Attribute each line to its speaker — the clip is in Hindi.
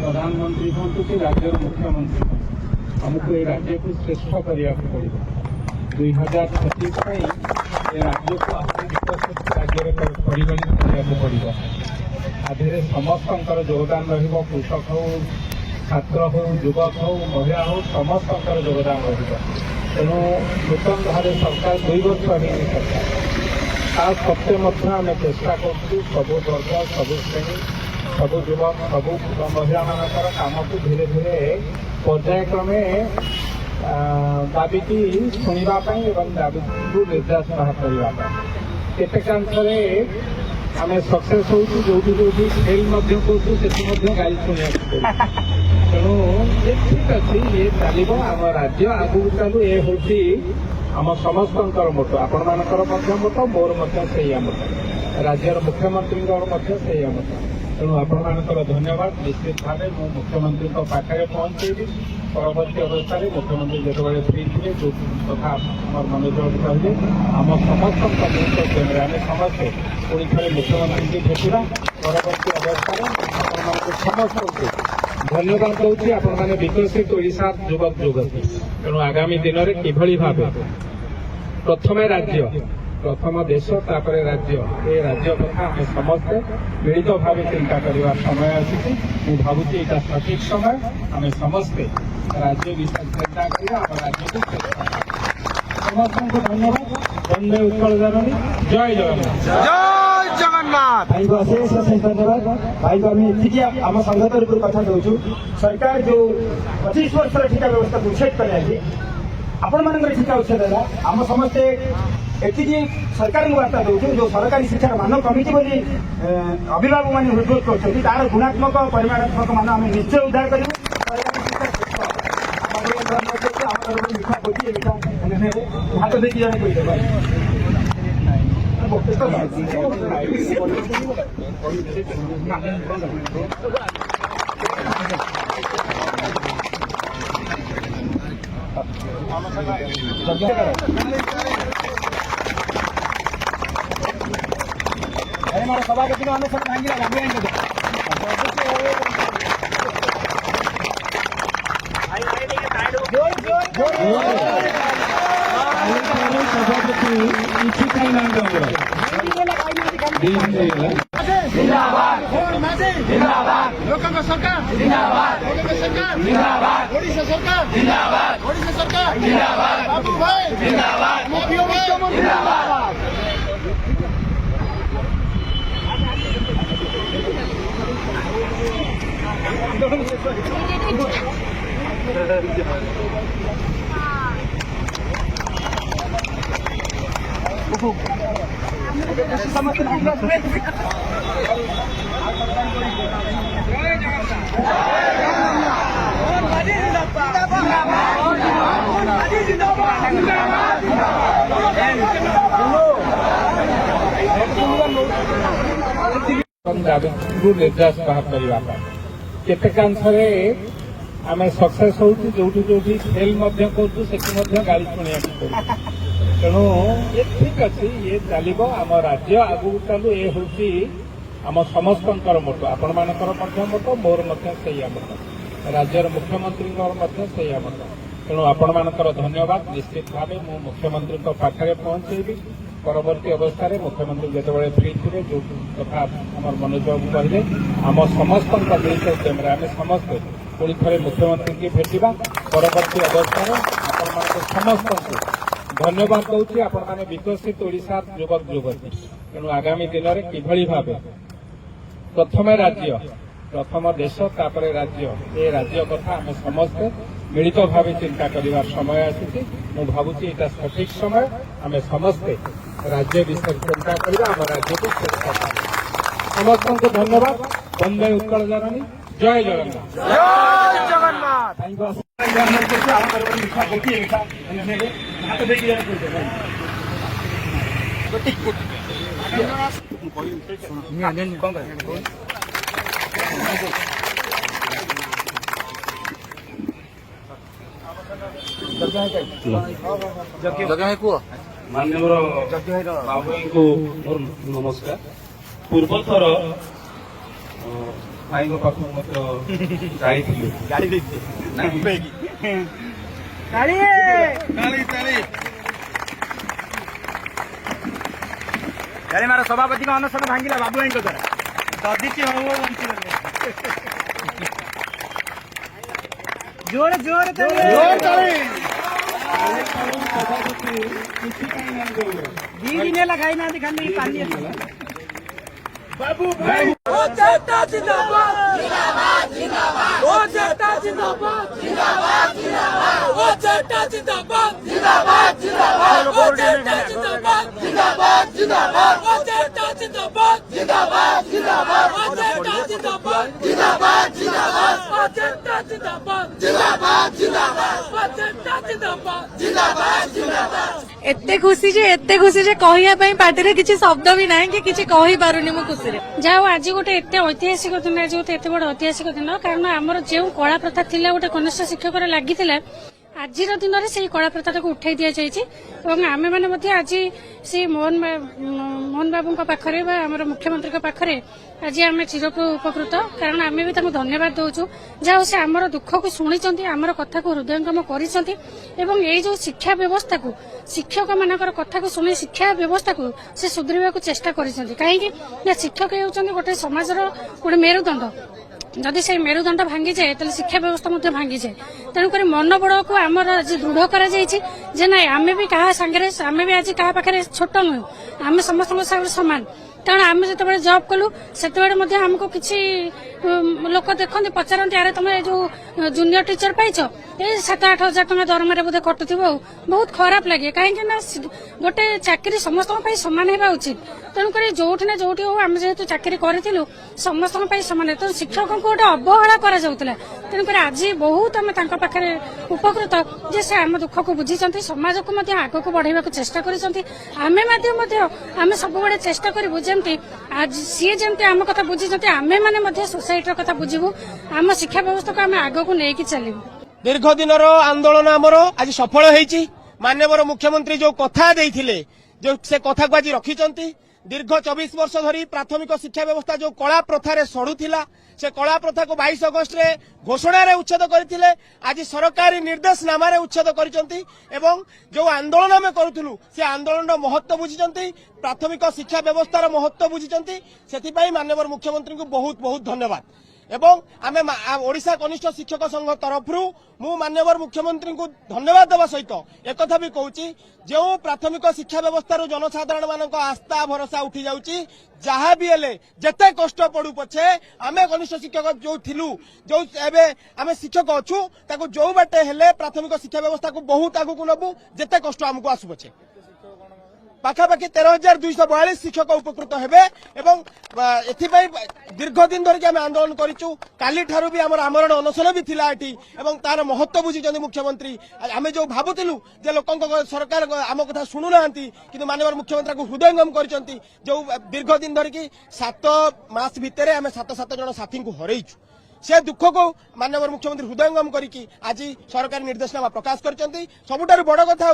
Speaker 1: प्रधानमंत्री हूँ कि राज्य मुख्यमंत्री हूँ आमको ये राज्य को श्रेष्ठ करने पड़ो 2025 राज्य को विकसित राज्य परिगणित करने पड़ो आधे समस्त योगदान कृषक हो छात्र हो युवक हो महिला हो समस्त योगदान तेणु नूतन भाव सरकार 2 वर्ष है सरकार सत्वे आम चेष्टा करूँ सबु वर्ग सबु श्रेणी सबु युवक सबु महिला मानकर काम को धीरे धीरे पर्यायक्रमे दाबी शुणापी दाबी को निर्देश बाहर करने केतेकांशे आम सक्सेस हो जो फेल करूँ से गाड़ी शुणा तेणु ये ठीक अच्छे ये चलो आम राज्य आगू चलू ये हूँ आम समस्त मोटो आपण मानकर मोटो मोर मत राज्यर मुख्यमंत्री मत तेणु आपण मानकर धन्यवाद निश्चित भाव मु मुख्यमंत्री पाखे पहुंचेबी परवर्ती अवस्था मुख्यमंत्री जो फ्री थे जो कथा मनोज बाबू कहले आम समस्त आम समस्ते पुणी थे मुख्यमंत्री की भेटा परवर्ती अवस्था समस्त धन्यवाद दूसरी आपण मैंने विकसित ओडिशा युवक युवती तेणु आगामी दिन में किभली भाव प्रथम राज्य प्रथम देश तापर राज्य ये राज्य कथा आम समस्ते मिलित भाव चिंता करने समय आसी भावुची यहाँ सठिक समय आम समस्ते राज्य विषय चिंता करा आम राज्य को समस्त धन्यवाद वंदे उत्कल जननी जय जगन्नाथ
Speaker 2: भाई को अशेष धन्यवाद भाई को आम आम संगठन कथा दौचु सरकार जो 25 वर्ष टीका व्यवस्था को उच्छेद कर आपण मान टीका उच्छेद है आम समस्ते एति सरकार को वार्ता दौचु जो सरकारी शिक्षार मान कमिटी बोली अभिभावक मैंने विरोध कर तार गुणात्मक परिमाणात्मक मान आम निश्चय उद्धार करूँ मिठा बोली मिठा हाथ देखिए जन कही अरे मारा सभा के आने सब भांगी
Speaker 3: लोकंग सरकार जिंदाबाद ओडिशा सरकार जिंदाबाद बाबू भाई जिंदाबाद मोदियो भाई जिंदाबाद
Speaker 1: निर्देश बाहर करने केतेकांशे आम सक्सेस हो जो फेल करूँ से गाड़ी शुणा तेणु ये ठीक अच्छे ये चलो आम राज्य आगू चलू ये हूँ आम समस्त मोटो आपण मानकर मोटो मोर मत राज्यर मुख्यमंत्री मत तेणु आपण मानकर धन्यवाद निश्चित भाव मु मुख्यमंत्री पाखे पहुंचेबी परवर्ती अवस्था मुख्यमंत्री जो फ्री थे जो कथा मनोज बाबू कहले आम समस्त मिलित उद्यम आम समस्ते पुणी थे मुख्यमंत्री की भेटा परवर्ती अवस्था आपण समस्त धन्यवाद दूसरी आपण मैंने विकसित ओडिशा युवक युवती तेणु आगामी दिन में किभली भाव प्रथम राज्य प्रथम देश तापर राज्य ये राज्य कथा आम समस्ते मिलित भाव चिंता करने समय आसी भावुची यहाँ सठिक समय आम समस्ते राज्य विषय चिंता करा आम राज्य को समस्त धन्यवाद वंदे उत्कल जननी जय जगन्नाथ हाथ देखिए माननीय बाबू को नमस्कार पूर्व थर ଭାଇଙ୍କ ପାଖକୁ ମଧ୍ୟ ଯାଇଥିଲୁ।
Speaker 2: ଗାଡ଼ି ଦେଇଛି ଗାଡ଼ି ମାର ସଭାପତିଙ୍କ ଅନଶନ ଭାଙ୍ଗିଲା ବାବୁ ଭାଇଙ୍କ ଦ୍ୱାରା ଦଦିଛି ହଉ ବଞ୍ଚିଗଲେ ଜୋରେ ଜୋରେ
Speaker 1: ସଭାପତି କିଛି ପାଇଁ ନାହିଁ କହିଲେ।
Speaker 2: 2 ଦିନ ହେଲା ଖାଇନାହାନ୍ତି ଖାଲି ପାନି
Speaker 1: ବାବୁ ଭାଇ
Speaker 4: एते खुशी जे कहया पार्टी किसी शब्द भी ना कि किसी कही पारुनी मु खुशी जाओ आज गोटे एते ऐतिहासिक दिन आज गोटे एते बड़ ऐतिहासिक दिन कारण आमर जो कला प्रथा थिला गोटे कनिष्ठ शिक्षक लगी आज दिन में से कला प्रथा को उठाई दि जाइए आमे मैंने आज से मोहन बाबू पाखरे आम मुख्यमंत्री पाखरे आज आम चिर उपकृत कारण आम भी धन्यवाद दौचु जहाँ से आमर दुख को शुणी आमर कथा को हृदयंगम कर जो शिक्षा व्यवस्था को शिक्षक मान कथा को शुणी शिक्षा व्यवस्था को से सुधरवा को चेष्टा कर कहीं शिक्षक होती गोटे समाजर गोटे मेरुदंड जदि से मेरुदंड भांगी जाए तो शिक्षा व्यवस्था भांगी जाए तेणुक मनोबल को आमर आज दृढ़ कर ना आम भी क्या सांगे आम भी आज क्या पाखे छोट नुह आम समस्त सामान कारण आम जो जॉब कलु से आमको किसी लोक देखते पचारती यार तुम जो जूनियर टीचर पाइछ ये 7-8 हजार टका दरमारे बोधे कटुव बहुत खराब लगे कहीं गोटे चाकरी समस्त सामान होगा उचित तेणुक जोटी ना जोटी हो आम जेहेतु चाकरी करूँ समस्त सामान तो शिक्षक को गोटे अवहेला तेणुक आज बहुत आम पाखे उपकृत जे से आम दुख को बुझी समाज को आग को बढ़ावा चेष्टा करें सब चेष्टा करूँ जमती आज सी जमती आम कथा बुझी आमे मैंने सोसाइटी कथा बुझू आम शिक्षा व्यवस्था को आम आग को लेकिन चलू
Speaker 5: दीर्घ दिन आंदोलन आमर आज सफल होईची माननीय मुख्यमंत्री जो कथा देइथिले जो से कथा को आज रखिचंती दीर्घ 24 वर्ष धरी प्राथमिक शिक्षा व्यवस्था जो कला प्रथा सड़ुला से कला प्रथा को 22 अगस्त रे घोषणा रे उच्छेद करथिले आज सरकारी निर्देशनामा रे उच्छेद करिसंती एवं जो आंदोलन आम करूथुलु से आंदोलन महत्व बुझिसंती प्राथमिक शिक्षा व्यवस्था महत्व बुझिसंती सेथि पई माननीय मुख्यमंत्री को बहुत बहुत धन्यवाद एवं आमे ओडिशा कनिष्ठ शिक्षक संघ तरफरु मु माननीय मुख्यमंत्री को धन्यवाद देवा सहित एक भी कहूची जो प्राथमिक शिक्षा व्यवस्था जनसाधारण मान आस्था भरोसा उठी जाउची जहाँ भी हेले जेते कष्ट पड़ू पछे आमे कनिष्ठ शिक्षक जो थिलु जो एबे आमे शिक्षक अछु ताको जो बाटे हेले प्राथमिक शिक्षा व्यवस्था को बहुत आगु को नबु जेते कष्ट हमको आसु पछे पाखापाखि 13,242 शिक्षक उपकृत हेबे एवं एथिपाई दीर्घ दिन धरिक आम आंदोलन करिचु काली ठारू भी आमर आमरण अनशन भी थिला एठी एवं तार महत्व बुझिचंदी मुख्यमंत्री आमे जो भाबुतिलु जे लोकंक सरकार आम कथा सुनु नांती किंतु माननीय मुख्यमंत्री को हृदयंगम करिचंती जो दीर्घ दिन धरिक 7 मास भितरे आमे 7 जन साथी को हरैचु से दुख को माननीय मुख्यमंत्री हृदयंगम करिकी आज सरकारी निर्देशनामा प्रकाश करचंती सबुठारु बड़ कथा